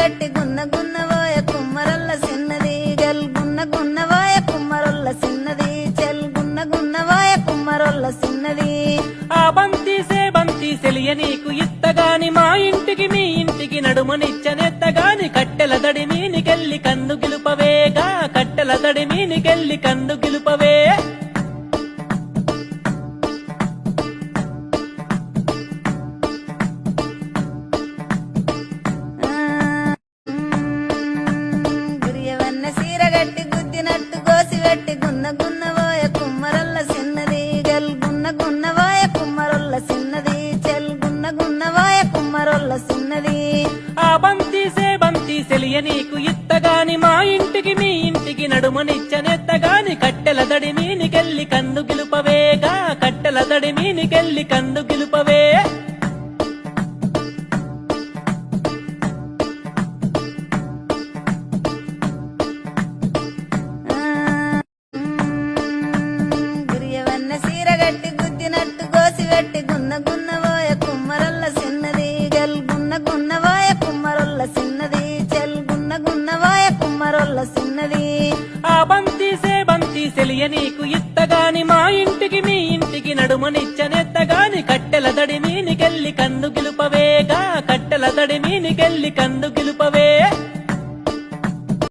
గట్టి గున్న గున్నవోయ కుమ్మరొల్ల సిన్నది గల్ గున్న గున్నవోయ కుమ్మరొల్ల సిన్నది చెల్ గున్న గున్నవోయ కుమ్మరొల్ల సిన్నది ఆ బంతి సెలియ నీకు ఇత్తగాని మా ఇంటికి మీ ఇంటికి నడుమనిచ్చనెత్తగాని కట్టెల దడి మీనికెళ్ళి కన్ను గిలుపవేగా కట్టెల దడి మీనికెళ్ళి కన్ను గిలుపవే గురియవన్న సీర గట్టి గుద్దినట్టు గోసి వెట్టి గున్న గున్నవోయ కుమ్మరొల్ల సిన్నది గల్ గున్న గున్నవోయ కుమ్మరొల్ల సిన్నది చెల్ గున్న గున్నవోయ కుమ్మరొల్ల సిన్నది ఆ బంతి సెలియ నీకు ఇత్తగాని మా ఇంటికి మీ ఇంటికి నడుమనిచ్చనెత్తగాని కట్టెల దడి మీనికెళ్ళి కన్ను గిలుపవేగా కట్టెల దడి మీనికెళ్ళి కన్ను గిలుపవే గురియవన్న సీర గట్టి గుద్దినట్టు గోసి వెట్టి గున్న గున్నవోయ కుమ్మరొల్ల సిన్నది గల్ గున్న గున్నవోయ కుమ్మరొల్ల సిన్నది చెల్ గున్న గున్నవోయ కుమ్మరొల్ల సిన్నది ఆ బంతి సెలియ నీకు ఇత్తగాని మా ఇంటికి మీ ఇంటికి నడుమనిచ్చనెత్తగాని కట్టెల దడి మీనికెళ్ళి కన్ను గిలుపవేగా కట్టెల దడి మీనికెళ్ళి కన్ను గిలుపవే